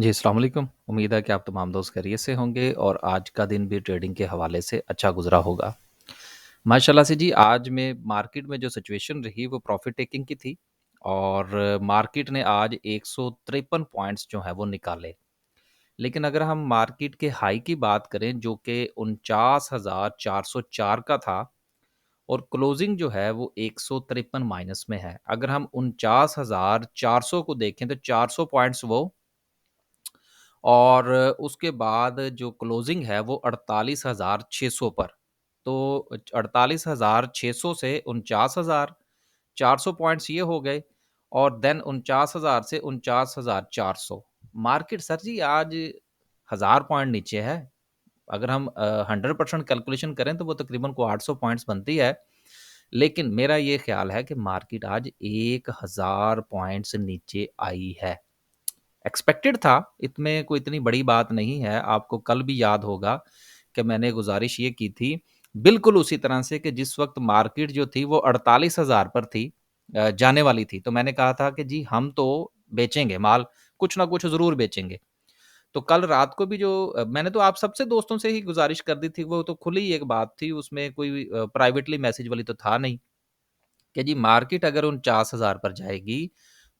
जी, अस्सलाम वालेकुम। उम्मीद है कि आप तमाम दोस्त खैरियत से होंगे और आज का दिन भी ट्रेडिंग के हवाले से अच्छा गुज़रा होगा। माशाल्लाह से जी, आज में मार्केट में जो सिचुएशन रही वो प्रॉफ़िट टेकिंग की थी और मार्केट ने आज 153 पॉइंट्स जो हैं वो निकाले। लेकिन अगर हम मार्केट के हाई की बात करें जो कि 49,404 का था और क्लोजिंग जो है वो 153 माइनस में है। अगर हम 49,400 को देखें तो 400 पॉइंट्स वो और उसके बाद जो क्लोजिंग है वो 48,600 पर। तो 48,600 से 49,400 पॉइंट्स ये हो गए और देन 49,000 से 49,400। मार्केट सर जी आज 1000 पॉइंट नीचे है। अगर हम 100% कैलकुलेशन करें तो वो तकरीबन को 800 पॉइंट्स बनती है। लेकिन मेरा ये ख़्याल है कि मार्केट आज 1000 पॉइंट्स नीचे आई है। एक्सपेक्टेड था, इसमें कोई इतनी बड़ी बात नहीं है। आपको कल भी याद होगा कि मैंने गुज़ारिश ये की थी, बिल्कुल उसी तरह से कि जिस वक़्त मार्केट जो थी वो 48,000 पर थी जाने वाली थी। तो मैंने कहा था कि जी हम तो बेचेंगे माल, कुछ ना कुछ ज़रूर बेचेंगे। तो कल रात को भी जो मैंने तो आप सबसे दोस्तों से ही गुज़ारिश कर दी थी, वो तो खुली एक बात थी, उसमें कोई प्राइवेटली मैसेज वाली तो था नहीं। कि जी मार्केट अगर 49,000 पर जाएगी,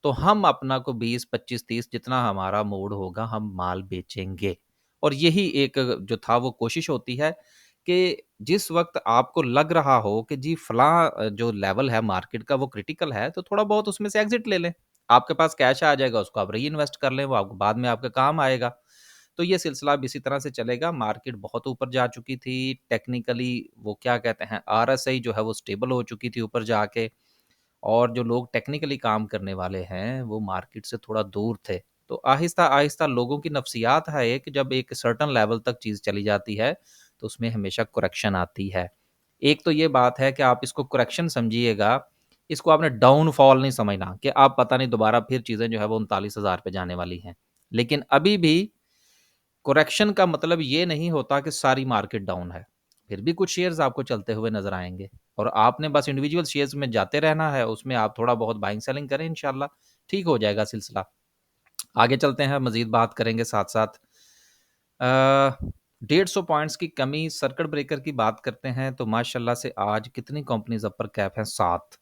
तो हम अपना को 20, 25, 30 जितना हमारा मूड होगा हम माल बेचेंगे। और यही एक जो था वो कोशिश होती है कि जिस वक़्त आपको लग रहा हो कि जी फलाँ जो लेवल है मार्केट का वो क्रिटिकल है, तो थोड़ा बहुत उसमें से एग्ज़िट ले लें। आपके पास कैश आ जाएगा, उसको आप री-इन्वेस्ट कर लें, वो आपको बाद में आपके काम आएगा। तो ये सिलसिला अब इसी तरह से चलेगा। मार्केट बहुत ऊपर जा चुकी थी, टेक्निकली वो क्या कहते हैं आरएसआई जो है वो स्टेबल हो चुकी थी ऊपर जाके और जो लोग टेक्निकली काम करने वाले हैं, वो मार्केट से थोड़ा दूर थे। तो आहिस्ता-आहिस्ता लोगों की नफ्सियात है कि जब एक सर्टेन लेवल तक चीज़ चली जाती है, तो उसमें हमेशा करेक्शन आती है। एक तो ये बात है कि आप इसको करेक्शन समझिएगा, इसको आपने डाउनफॉल नहीं समझना कि आप पता नहीं दोबारा फिर चीज़ें जो है वो 39,000 पे जाने वाली हैं। लेकिन अभी भी करेक्शन का मतलब ये नहीं होता कि सारी मार्केट डाउन है। फिर भी कुछ शेयर्स आपको चलते हुए नज़र आएँगे और आपने बस इंडिविजुअल शेयर्स में जाते रहना है, उसमें आप थोड़ा बहुत बाइंग सेलिंग करें इंशाल्लाह, ठीक हो जाएगा सिलसिला। आगे चलते हैं, मज़ीद बात करेंगे साथ-साथ। 150 पॉइंट्स की कमी सर्किट ब्रेकर की बात करते हैं तो माशाल्लाह से आज कितनी कंपनीज़ अपर कैप हैं 7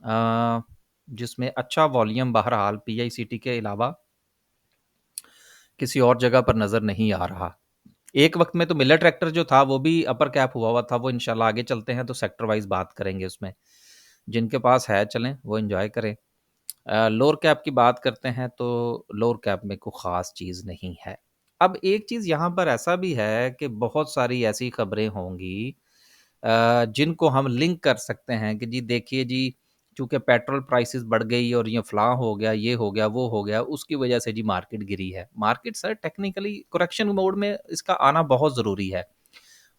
अ, जिसमें अच्छा वॉल्यूम बहरहाल पीआईसीटी के अलावा किसी और जगह पर नज़र नहीं आ रहा। एक वक़्त में तो मिलर ट्रैक्टर जो था वो भी अपर कैप हुआ हुआ था, वो इंशाल्लाह आगे चलते हैं तो सेक्टर वाइज़ बात करेंगे उसमें। जिनके पास है चलें, वो एन्जॉय करें। लोअर कैप की बात करते हैं तो लोअर कैप में कोई ख़ास चीज़ नहीं है। अब एक चीज़ यहाँ पर ऐसा भी है कि बहुत सारी ऐसी खबरें होंगी जिनको हम लिंक कर सकते हैं कि जी देखिए जी, चूँकि पेट्रोल प्राइसेज़ बढ़ गई और ये फ़लाँ हो गया, ये हो गया, वो हो गया, उसकी वजह से जी मार्केट गिरी है। Market sir technically correction mode में इसका आना बहुत ज़रूरी है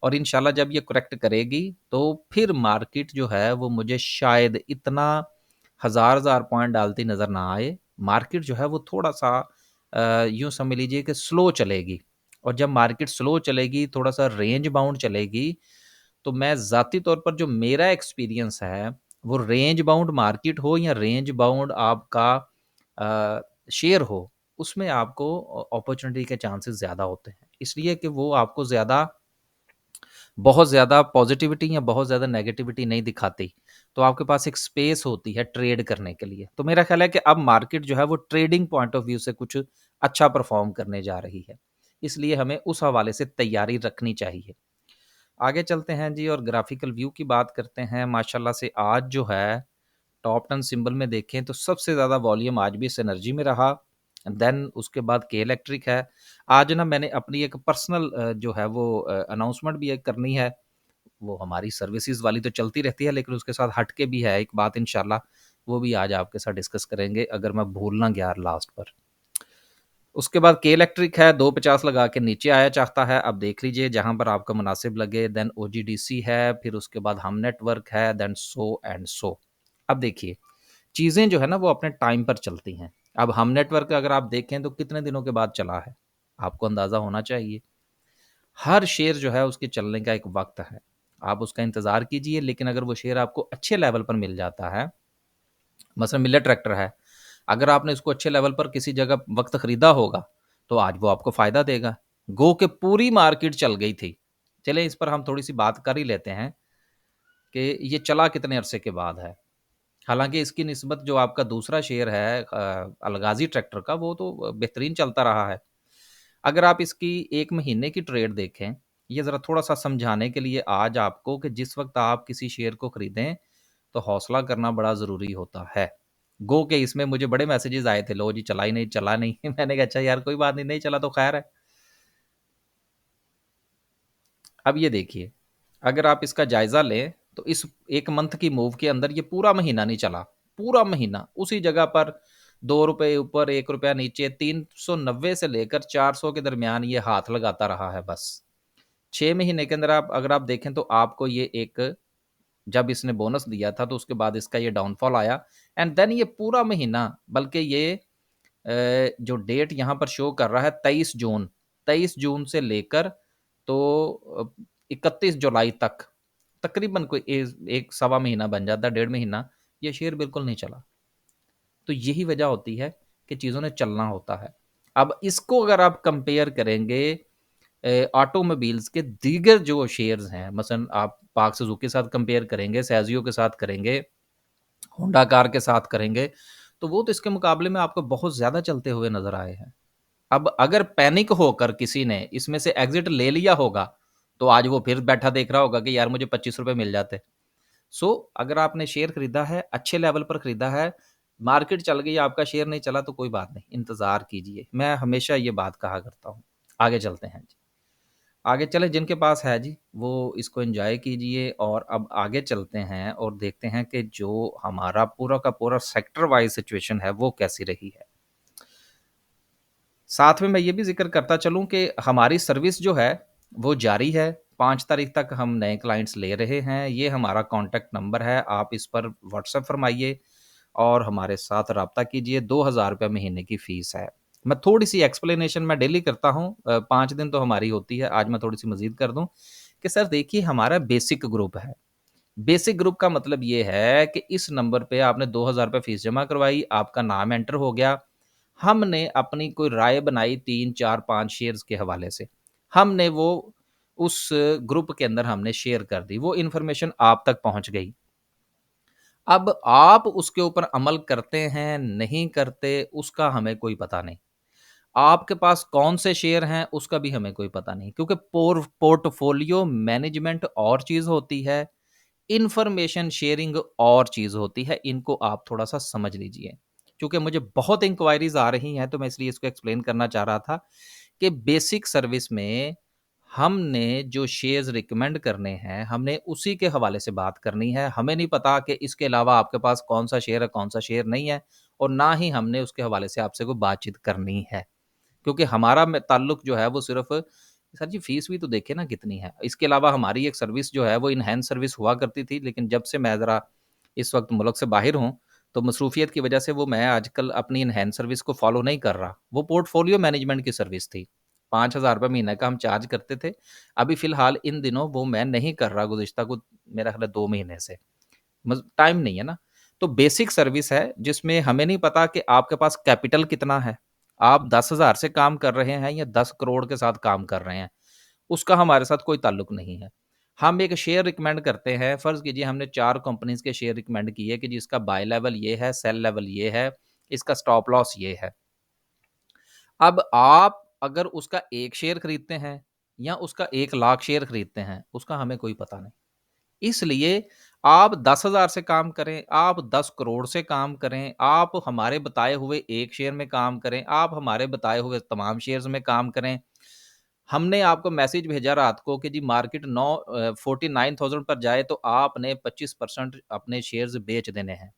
और इंशाल्लाह जब ये करेक्ट करेगी, तो फिर मार्केट जो है वो मुझे शायद इतना हज़ार-हज़ार पॉइंट डालती नज़र ना आए। मार्केट जो है वो थोड़ा-सा यूँ समझ लीजिए कि स्लो चलेगी और जब मार्केट स्लो चलेगी, थोड़ा-सा रेंज बाउंड चलेगी, तो मैं ज़ाती तौर पर जो मेरा एक्सपीरियंस है, वो रेंज बाउंड मार्केट हो या रेंज बाउंड आपका शेयर हो, उसमें आपको अपॉर्च्युनिटी के चांसेस ज़्यादा होते हैं। इसलिए कि वो आपको बहुत ज़्यादा पॉज़िटिविटी या बहुत ज़्यादा नेगेटिविटी नहीं दिखाती। तो आपके पास एक स्पेस होती है ट्रेड करने के लिए। तो मेरा ख़्याल है कि अब मार्केट जो है वो ट्रेडिंग पॉइंट ऑफ व्यू से कुछ अच्छा परफ़ॉर्म करने जा रही है। इसलिए हमें उस हवाले से तैयारी रखनी चाहिए। आगे चलते हैं जी और ग्राफ़िकल व्यू की बात करते हैं। माशाल्लाह से आज जो है टॉप 10 सिंबल में देखें तो सबसे ज़्यादा वॉल्यूम आज भी सिनर्जी में रहा। देन उसके बाद के इलेक्ट्रिक है। आज ना मैंने अपनी एक पर्सनल जो है वो अनाउंसमेंट भी एक करनी है। वो हमारी सर्विसेज़ वाली तो चलती रहती है लेकिन उसके साथ हट के भी है एक बात इंशाल्लाह, वो भी आज आपके साथ डिस्कस करेंगे अगर मैं भूल ना गया लास्ट पर। उसके बाद के इलेक्ट्रिक है 250 लगा के नीचे आया चाहता है, अब देख लीजिए जहाँ पर आपको मुनासिब लगे। देन ओजीडीसी है, फिर उसके बाद हम नेटवर्क है, देन सो एंड सो। अब देखिए, चीज़ें जो है ना वो अपने टाइम पर चलती हैं। अब हम नेटवर्क अगर आप देखें तो कितने दिनों के बाद चला है, आपको अंदाज़ा होना चाहिए। हर शेयर जो है उसके चलने का एक वक़्त है। आप उसका इंतज़ार कीजिए लेकिन अगर वो शेयर आपको अच्छे लेवल पर मिल जाता है, मसलन मिलर ट्रैक्टर है, अगर आपने इसको अच्छे लेवल पर किसी जगह वक़्त खरीदा होगा, तो आज वो आपको फ़ायदा देगा। गो के पूरी मार्केट चल गई थी। चलिए इस पर हम थोड़ी-सी बात कर ही लेते हैं कि ये चला कितने अरसे के बाद है। हालाँकि इसकी निस्बत जो आपका दूसरा शेयर है अलगाज़ी ट्रैक्टर का, वो तो बेहतरीन चलता रहा है। अगर आप इसकी 1 महीने की ट्रेड देखें, ये ज़रा थोड़ा-सा समझाने के लिए आज आपको कि जिस वक़्त आप किसी शेयर को खरीदें, तो हौसला करना बड़ा ज़रूरी होता है। गो के इसमें मुझे बड़े मैसेजेज़ आए थे, लो जी चला ही नहीं, चला नहीं। मैंने कहा अच्छा यार कोई बात नहीं, नहीं चला तो खैर है। अब ये देखिए, अगर आप इसका जायज़ा लें, तो इस 1 मंथ की मूव के अंदर ये पूरा महीना नहीं चला। पूरा महीना उसी जगह पर ₹2 ऊपर, ₹1 नीचे 390 से लेकर 400 के दरमियान ये हाथ लगाता रहा है बस। 6 महीने के अंदर आप अगर आप देखें तो आपको ये एक जब इसने बोनस दिया था तो उसके बाद इसका ये डाउनफॉल आया एंड देन ये पूरा महीना बल्कि ये जो डेट यहाँ पर शो कर रहा है 23 जून से लेकर तो 31 जुलाई तक तकरीबन कोई एक सवा महीना बन जाता है, डेढ़ महीना, ये शेयर बिल्कुल नहीं चला। तो यही वजह होती है कि चीज़ों ने चलना होता है। अब इसको अगर आप कंपेयर करेंगे ऑटोमोबाइल्स के दीगर जो शेयर्स हैं, मसलन आप पार्क सुजुकी के साथ कंपेयर करेंगे, सेज़ियो के साथ करेंगे, होंडा कार के साथ करेंगे, तो वो तो इसके मुकाबले में आपको बहुत ज़्यादा चलते हुए नज़र आए हैं। अब अगर पैनिक होकर किसी ने इसमें से एग्ज़िट ले लिया होगा, तो आज वो फिर बैठा देख रहा होगा कि यार मुझे ₹25 मिल जाते। सो अगर आपने शेयर खरीदा है, अच्छे लेवल पर खरीदा है, मार्केट चल गई, आपका शेयर नहीं चला तो कोई बात नहीं, इंतज़ार कीजिए। मैं हमेशा ये बात कहा करता हूँ। आगे चलते हैं जी। आगे चलें जिनके पास है जी, वो इसको एन्जॉय कीजिए और अब आगे चलते हैं और देखते हैं कि जो हमारा पूरा का पूरा सेक्टर वाइज़ सिचुएशन है, वो कैसी रही है। साथ में मैं ये भी ज़िक्र करता चलूँ कि हमारी सर्विस जो है, वो जारी है। 5 तारीख तक हम नए क्लाइंट्स ले रहे हैं। ये हमारा कॉन्टैक्ट नंबर है, आप इस पर व्हाट्सएप फरमाइए और हमारे साथ राब्ता कीजिए। ₹2000 महीने की फ़ीस है। मैं थोड़ी-सी एक्सप्लेनेशन मैं डेली करता हूँ 5 दिन तो हमारी होती है, आज मैं थोड़ी-सी मज़ीद कर दूँ कि सर देखिए हमारा बेसिक ग्रुप है। बेसिक ग्रुप का मतलब ये है कि इस नंबर पे आपने ₹2000 फ़ीस जमा करवाई, आपका नाम एंटर हो गया, हमने अपनी कोई राय बनाई 3, 4, 5 शेयर्स के हवाले से। हमने वो उस ग्रुप के अंदर हमने शेयर कर दी, वो इन्फॉर्मेशन आप तक पहुँच गई। अब आप उसके ऊपर अमल करते हैं, नहीं करते, उसका हमें कोई पता नहीं। आपके पास कौन से शेयर हैं, उसका भी हमें कोई पता नहीं क्योंकि पोर्टफोलियो मैनेजमेंट और चीज़ होती है, इन्फॉर्मेशन शेयरिंग और चीज़ होती है, इनको आप थोड़ा-सा समझ लीजिए। क्योंकि मुझे बहुत इंक्वायरीज़ आ रही हैं, तो मैं इसलिए इसको एक्सप्लेन करना चाह रहा था कि बेसिक सर्विस में हमने जो शेयर्स रिकमेंड करने हैं, हमने उसी के हवाले से बात करनी है। हमें नहीं पता कि इसके अलावा आपके पास कौन-सा शेयर है, कौन-सा शेयर नहीं है और ना ही हमने उसके हवाले से आपसे कोई बातचीत करनी है। क्योंकि हमारा में ताल्लुक जो है वो सिर्फ़ सर जी फ़ीस भी तो देखिए ना कितनी है। इसके अलावा हमारी एक सर्विस जो है वो एनहांस सर्विस हुआ करती थी, लेकिन जब से मैं ज़रा इस वक़्त मुल्क से बाहिर हूँ, तो मसरूफ़ियत की वजह से वो मैं आजकल अपनी एनहांस सर्विस को फ़ॉलो नहीं कर रहा। वो पोर्टफ़ोलियो मैनेजमेंट की सर्विस थी। ₹5000 महीने का हम चार्ज करते थे। अभी फ़िलहाल इन दिनों वो मैं नहीं कर रहा गुज़िश्ता कुछ मेरा ख़्याल है 2 महीने से। मस टाइम नहीं है ना। तो बेसिक सर्विस है जिसमें हमें नहीं पता कि आपके पास कैपिटल कितना है। आप 10,000 से काम कर रहे हैं या 10 करोड़ के साथ काम कर रहे हैं, उसका हमारे साथ कोई ताल्लुक नहीं है। हम एक शेयर रिकमेंड करते हैं, फ़र्ज़ कीजिए हमने 4 कंपनीज़ के शेयर रिकमेंड किए कि जी इसका बाय लेवल ये है, सेल लेवल ये है, इसका स्टॉप लॉस ये है। अब आप अगर उसका 1 शेयर खरीदते हैं या उसका 1 लाख शेयर खरीदते हैं, उसका हमें कोई पता नहीं। इसलिए आप 10,000 से काम करें, आप 10 करोड़ से काम करें, आप हमारे बताए हुए 1 शेयर में काम करें, आप हमारे बताए हुए तमाम शेयर्स में काम करें। हमने आपको मैसेज भेजा रात को कि जी मार्केट 49,000 पर जाए तो आपने 25% अपने शेयर्स बेच देने हैं।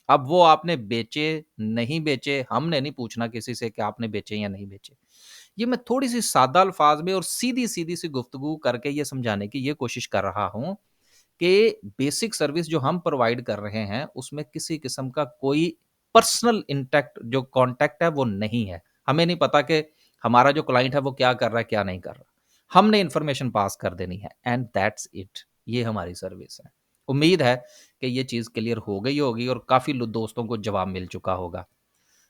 अब वो आपने बेचे, नहीं बेचे, हमने नहीं पूछना किसी से कि आपने बेचे या नहीं बेचे। ये मैं थोड़ी-सी सादा अल्फाज में और सीधी-सीधी सी गुफ्तगू करके ये समझाने की ये कोशिश कर रहा हूँ कि बेसिक सर्विस जो हम प्रोवाइड कर रहे हैं, उसमें किसी किस्म का कोई पर्सनल इंटैक्ट जो कॉन्टैक्ट है, वो नहीं है। हमें नहीं पता कि हमारा जो क्लाइंट है, वो क्या कर रहा है, क्या नहीं कर रहा। हमने इन्फॉर्मेशन पास कर देनी है एंड दैट्स इट। ये हमारी सर्विस है। उम्मीद है कि ये चीज़ क्लियर हो गई होगी और काफ़ी लो दोस्तों को जवाब मिल चुका होगा।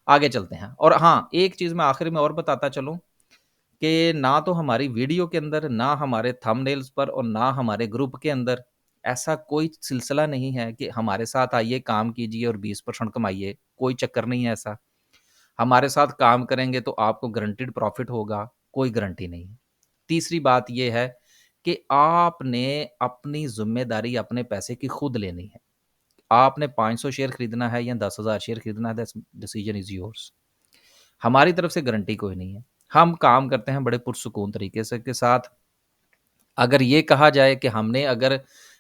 आगे चलते हैं और हाँ, एक चीज़ मैं आखिर में और बताता चलूँ कि ना तो हमारी वीडियो के अंदर, ना हमारे थंबनेल्स पर और ना हमारे ग्रुप के अंदर ऐसा कोई सिलसिला नहीं है कि हमारे साथ आइए, काम कीजिए और 20% कमाइए, कोई चक्कर नहीं है ऐसा। हमारे साथ काम करेंगे तो आपको गारंटीड प्रॉफ़िट होगा, कोई गारंटी नहीं है। तीसरी बात ये है कि आपने अपनी ज़िम्मेदारी अपने पैसे की खुद लेनी है। आपने 500 शेयर खरीदना है या 10,000 शेयर खरीदना है, दैट्स डिसीजन इज़ योर्स। हमारी तरफ से गारंटी कोई नहीं है। हम काम करते हैं बड़े पुरसुकून तरीके से के साथ। अगर ये कहा जाए कि हमने अगर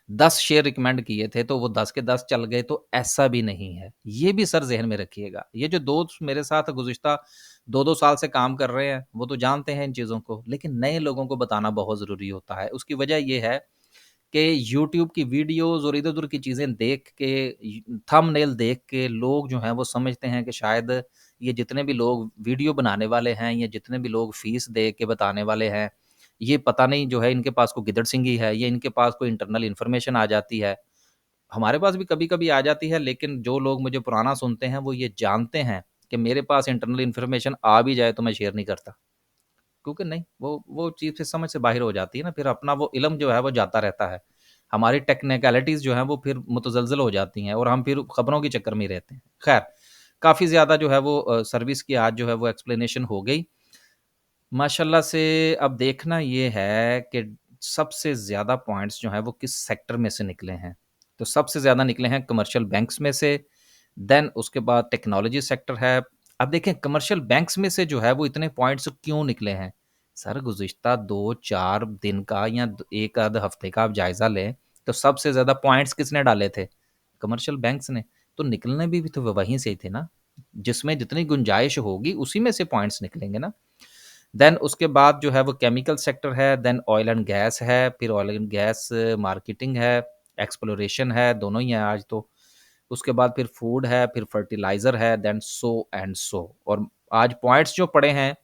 10 शेयर रिकमेंड किए थे तो वो 10 के 10 चल गए, तो ऐसा भी नहीं है। ये भी सर ज़हन में रखिएगा। ये जो दोस्त मेरे साथ गुज़िश्ता 2-2 साल से काम कर रहे हैं, वो तो जानते हैं इन चीज़ों को, लेकिन नए लोगों को बताना बहुत ज़रूरी होता है। उसकी वजह ये है कि यूट्यूब की वीडियोज़ और इधर-उधर की चीज़ें देख के, थंबनेल देख के लोग जो हैं वो समझते हैं कि शायद ये जितने भी लोग वीडियो बनाने वाले हैं या जितने भी लोग फ़ीस दे के बताने वाले हैं, ये पता नहीं जो है इनके पास कोई गिदड़-सिंगी है, या इनके पास कोई इंटरनल इन्फॉर्मेशन आ जाती है। हमारे पास भी कभी-कभी आ जाती है, लेकिन जो लोग मुझे पुराना सुनते हैं वो ये जानते हैं कि मेरे पास इंटरनल इन्फॉर्मेशन आ भी जाए तो मैं शेयर नहीं करता। क्योंकि नहीं, वो चीज़ फिर समझ से बाहर हो जाती है ना, फिर अपना वो इल्म जो है वो जाता रहता है। हमारी टेक्निकैलिटीज़ जो हैं वो फिर मुतज़लज़ल हो जाती हैं और हम फिर खबरों के चक्कर में ही रहते हैं। ख़ैर, काफ़ी ज़्यादा जो है वो सर्विस की आज जो है वो एक्सप्लेनेशन हो गई। माशाल्लाह से अब देखना ये है कि सबसे ज़्यादा पॉइंट्स जो हैं वो किस सेक्टर में से निकले हैं। तो सबसे ज़्यादा निकले हैं कमर्शियल बैंक्स में से, देन उसके बाद टेक्नोलॉजी सेक्टर है। अब देखें कमर्शियल बैंक्स में से जो है वो इतने पॉइंट्स क्यों निकले हैं? सर गुज़िश्ता 2-4 दिन का या द 1 आध हफ़्ते का आप जायज़ा लें, तो सबसे ज़्यादा पॉइंट्स किसने डाले थे? कमर्शियल बैंक्स ने। तो निकलने भी तो वहीं से ही थे ना। जिसमें जितनी गुंजाइश होगी उसी में से पॉइंट्स निकलेंगे ना। देन उसके बाद जो है वो केमिकल सेक्टर है, देन ऑयल एंड गैस है, फिर ऑयल एंड गैस मार्केटिंग है, एक्सप्लोरेशन है, दोनों ही हैं आज तो। उसके बाद फिर फूड है, फिर फर्टिलाइज़र है, देन सो एंड सो। और आज पॉइंट्स जो पड़े हैं,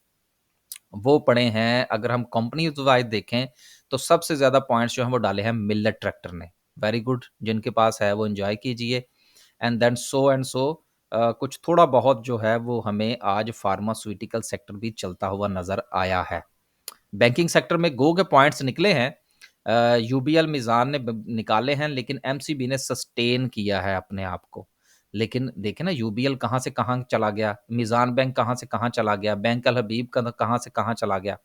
वो पड़े हैं अगर हम कंपनीज़ वाइज़ देखें, तो सबसे ज़्यादा पॉइंट्स जो हैं वो डाले हैं मिलेट ट्रैक्टर ने। वेरी गुड, जिनके पास है वो एन्जॉय कीजिए। एंड सो कुछ थोड़ा बहुत जो है वो हमें आज फार्मास्यूटिकल सेक्टर भी चलता हुआ नज़र आया है। बैंकिंग सेक्टर में गो के पॉइंट्स निकले हैं। यूबीएल मीज़ान ने ब निकाले हैं, लेकिन एमसीबी ने सस्टेन किया है अपने आप को। लेकिन देखें ना, यूबीएल कहाँ से कहाँ चला गया, मीज़ान बैंक कहाँ से कहाँ चला गया, बैंक अल हबीब कहाँ से कहाँ चला गया।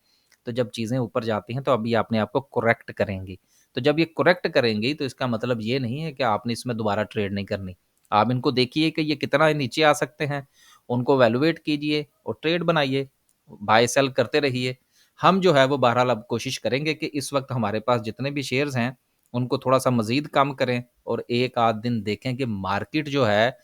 तो जब चीज़ें ऊपर जाती हैं तो अभी अपने आप को करेक्ट करेंगी। तो जब ये करेक्ट करेंगी तो इसका मतलब ये नहीं है कि आपने इसमें दोबारा ट्रेड नहीं करनी। आप इनको देखिए कि ये कितना नीचे आ सकते हैं, उनको वैल्यूएट कीजिए और ट्रेड बनाइए, बाय सेल करते रहिए। हम जो है वो बहरहाल अब कोशिश करेंगे कि इस वक़्त हमारे पास जितने भी शेयर्स हैं, उनको थोड़ा-सा मज़ीद कम करें और 1 आध दिन देखें कि मार्केट जो है,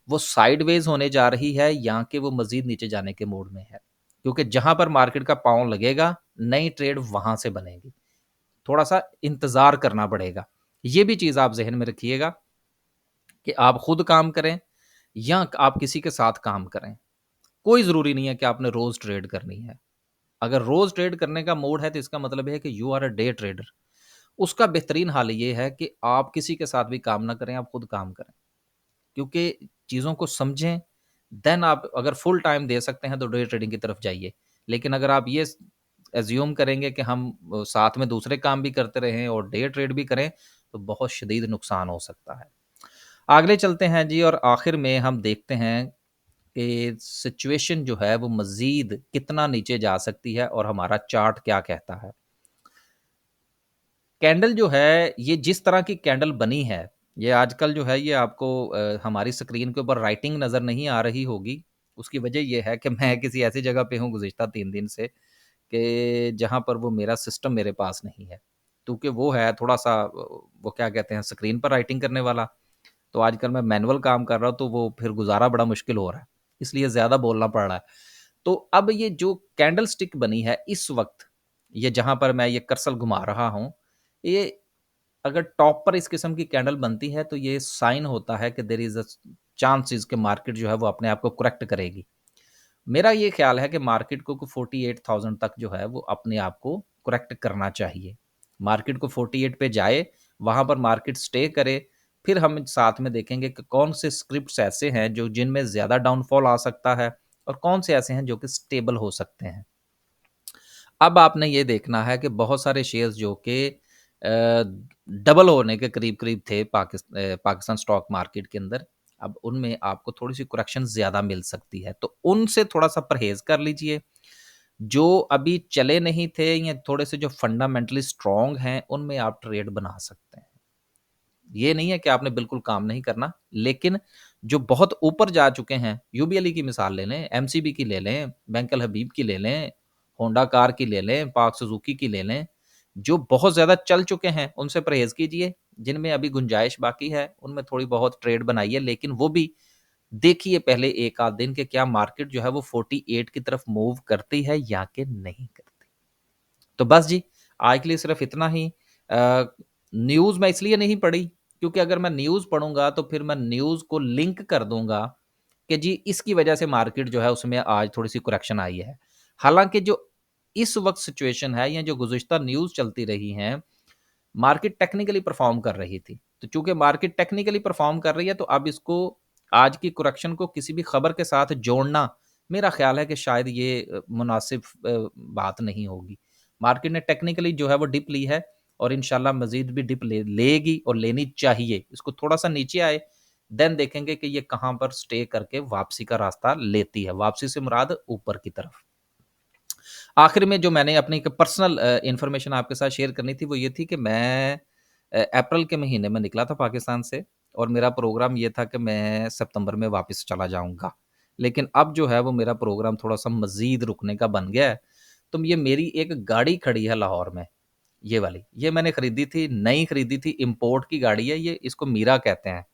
वो साइडवेज़ होने जा रही है या कि वो मज़ीद नीचे जाने के मूड में है। क्योंकि जहाँ पर मार्केट का पाँव लगेगा, नई ट्रेड वहाँ से बनेगी। थोड़ा-सा इंतज़ार करना पड़ेगा। ये भी चीज़ आप ज़हन में रखिएगा कि आप खुद काम करें या आप किसी के साथ काम करें। कोई ज़रूरी नहीं है कि आपने रोज़ ट्रेड करनी है। अगर रोज़ ट्रेड करने का मूड है तो इसका मतलब है कि you are a day trader. उसका बेहतरीन हल ये है कि आप किसी के साथ भी काम ना करें, आप खुद काम करें। क्योंकि चीज़ों को समझें, देन आप अगर फुल टाइम दे सकते हैं तो डे ट्रेडिंग की तरफ जाइए। लेकिन अगर आप ये एज़्यूम करेंगे कि हम साथ में दूसरे काम भी करते रहें और डे ट्रेड भी करें, तो बहुत शदीद नुकसान हो सकता है। आगे चलते हैं जी, और आखिर में हम देखते हैं कि सिचुएशन जो है वो मज़ीद कितना नीचे जा सकती है और हमारा चार्ट क्या कहता है। कैंडल जो है, ये जिस तरह की कैंडल बनी है, ये आजकल जो है ये आपको हमारी स्क्रीन के ऊपर राइटिंग नज़र नहीं आ रही होगी। उसकी वजह ये है कि मैं किसी ऐसी जगह पे हूँ गुज़िश्ता 3 दिन से कि जहाँ पर वो मेरा सिस्टम मेरे पास नहीं है। क्योंकि वो है थोड़ा-सा वो क्या कहते हैं, स्क्रीन पर राइटिंग करने वाला। तो आजकल मैं मैनुअल काम कर रहा हूँ, तो वो फिर गुज़ारा बड़ा मुश्किल हो रहा है, इसलिए ज़्यादा बोलना पड़ रहा है। तो अब ये जो कैंडल स्टिक बनी है इस वक़्त, ये जहाँ पर मैं ये कर्सर घुमा रहा हूँ, ये अगर टॉप पर इस किस्म की कैंडल बनती है तो ये साइन होता है कि देयर इज़ अ चांसेस कि मार्केट जो है वो अपने आप को करेक्ट करेगी। मेरा ये ख़्याल है कि मार्केट को 48,000 तक जो है वो अपने आप को करेक्ट करना चाहिए। मार्केट को 48 पे जाए, वहाँ पर मार्केट स्टे करे, फिर हम साथ में देखेंगे कि कौन से स्क्रिप्ट्स ऐसे हैं जो जिनमें ज़्यादा डाउनफॉल आ सकता है और कौन से ऐसे हैं जो कि स्टेबल हो सकते हैं। अब आपने ये देखना है कि बहुत सारे शेयर्स जो कि डबल होने के करीब-करीब थे पाकिस्तान स्टॉक मार्केट के अंदर, अब उनमें आपको थोड़ी-सी करेक्शन ज़्यादा मिल सकती है, तो उनसे थोड़ा-सा परहेज़ कर लीजिए। जो अभी चले नहीं थे या थोड़े-से जो फंडामेंटली स्ट्रॉन्ग हैं, उनमें आप ट्रेड बना सकते हैं। ये नहीं है कि आपने बिल्कुल काम नहीं करना, लेकिन जो बहुत ऊपर जा चुके हैं, यूबीएलई की मिसाल ले लें, एमसीबी की ले लें, बैंक अल हबीब की ले लें, होंडा कार की ले लें, पार्क सुजुकी की ले लें, जो बहुत ज़्यादा चल चुके हैं, उनसे परहेज़ कीजिए। जिनमें अभी गुंजाइश बाकी है, उनमें थोड़ी बहुत ट्रेड बनाइए, लेकिन वो भी देखिए पहले 1 आध दिन कि क्या मार्केट जो है वो 48 की तरफ मूव करती है या कि नहीं करती। तो बस जी, आज के लिए सिर्फ़ इतना ही। न्यूज़ मैं इसलिए नहीं पढ़ी, क्योंकि अगर मैं न्यूज़ पढ़ूँगा तो फिर मैं न्यूज़ को लिंक कर दूँगा कि जी इसकी वजह से मार्केट जो है उसमें आज थोड़ी-सी करेक्शन आई है। हालाँकि जो इस वक़्त सिचुएशन है या जो गुज़िश्ता न्यूज़ चलती रही हैं, मार्केट टेक्निकली परफ़ॉर्म कर रही थी। तो चूँकि मार्केट टेक्निकली परफ़ॉर्म कर रही है तो अब इसको आज की करेक्शन को किसी भी खबर के साथ जोड़ना, मेरा ख़्याल है कि शायद ये मुनासिब बात नहीं होगी। मार्केट ने टेक्निकली जो है वो डिप ली है और इंशाल्लाह मज़ीद भी डिप लेगी और लेनी चाहिए। इसको थोड़ा-सा नीचे आए, देन देखेंगे कि ये कहाँ पर स्टे करके वापसी का रास्ता लेती है। वापसी से मुराद ऊपर की तरफ। आखिर में जो मैंने अपनी एक पर्सनल इन्फॉर्मेशन आपके साथ शेयर करनी थी, वो ये थी कि मैं अप्रैल के महीने में निकला था पाकिस्तान से और मेरा प्रोग्राम ये था कि मैं सितंबर में वापस चला जाऊँगा। लेकिन अब जो है वो मेरा प्रोग्राम थोड़ा-सा मज़ीद रुकने का बन गया है। तो ये मेरी एक गाड़ी खड़ी है लाहौर में, ये वाली। ये मैंने खरीदी थी, नई खरीदी थी, इम्पोर्ट की गाड़ी है ये, इसको मीरा कहते हैं।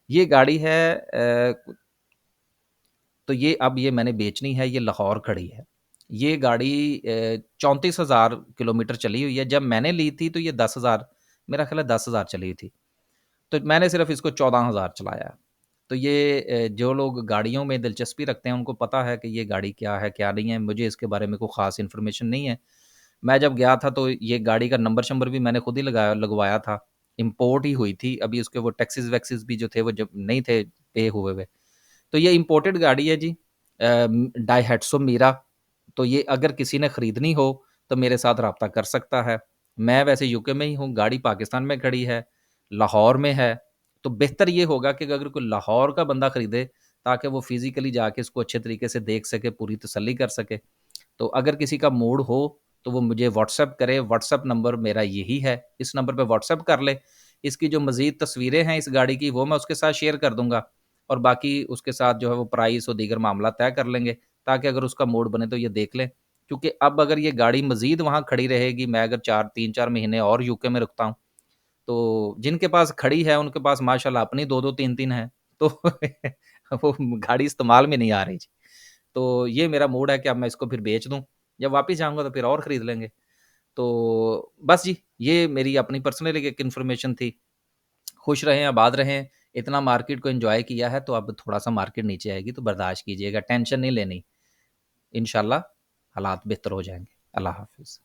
ये गाड़ी है तो ये मैंने बेचनी है, ये लाहौर खड़ी है। ये गाड़ी 34,000 किलोमीटर चली हुई है। जब मैंने ली थी तो ये 10,000 मेरा ख़्याल है 10,000 चली हुई थी। तो मैंने सिर्फ़ इसको 14,000 चलाया। तो ये जो लोग गाड़ियों में दिलचस्पी रखते हैं, उनको पता है कि ये गाड़ी क्या है, क्या नहीं है। मुझे इसके बारे में कोई ख़ास इन्फॉर्मेशन नहीं है। मैं जब गया था तो ये गाड़ी का नंबर-शंबर भी मैंने खुद ही लगवाया था। इम्पोर्ट ही हुई थी। अभी उसके वो टैक्सेस-वैक्सेस भी जो थे वो जब नहीं थे पे हुए हुए। तो ये इम्पोर्टेड गाड़ी है जी। डाइहैट्सो मीरा। तो ये अगर किसी ने खरीदनी हो तो मेरे साथ राब्ता कर सकता है। मैं वैसे यूके में ही हूँ, गाड़ी पाकिस्तान में खड़ी है, लाहौर में है। तो बेहतर ये होगा कि अगर कोई लाहौर का बंदा खरीदे ताकि वो फिज़िकली जाके इसको अच्छे तरीके से देख सके, पूरी तसल्ली कर सके। तो अगर किसी का मूड हो तो वो मुझे व्हाट्सएप करे, व्हाट्सएप नंबर मेरा यही है, इस नंबर पे व्हाट्सएप कर ले। इसकी जो मज़ीद तस्वीरें हैं इस गाड़ी की वो मैं उसके साथ शेयर कर दूँगा और बाकी उसके साथ जो है वो प्राइस और दीगर मामला तय कर लेंगे, ताकि अगर उसका मूड बने तो ये देख ले। क्योंकि अब अगर ये गाड़ी मज़ीद वहाँ खड़ी रहेगी, मैं अगर 3-4 महीने और यूके में रुकता हूँ, तो जिनके पास खड़ी है उनके पास माशाल्लाह अपनी 2-2 3-3 हैं, तो वो गाड़ी इस्तेमाल में नहीं आ रही जी। तो ये मेरा मूड है कि अब मैं इसको फिर बेच दूँ, जब वापस जाऊँगा तो फिर और खरीद लेंगे। तो बस जी, ये मेरी अपनी पर्सनल एक इन्फॉर्मेशन थी। खुश रहें, आबाद रहें, इतना मार्केट को एन्जॉय किया है तो अब थोड़ा-सा मार्केट नीचे आएगी तो बर्दाश्त कीजिएगा, टेंशन नहीं लेनी। इंशाल्लाह हालात बेहतर हो जाएँगे। अल्लाह हाफ़िज़।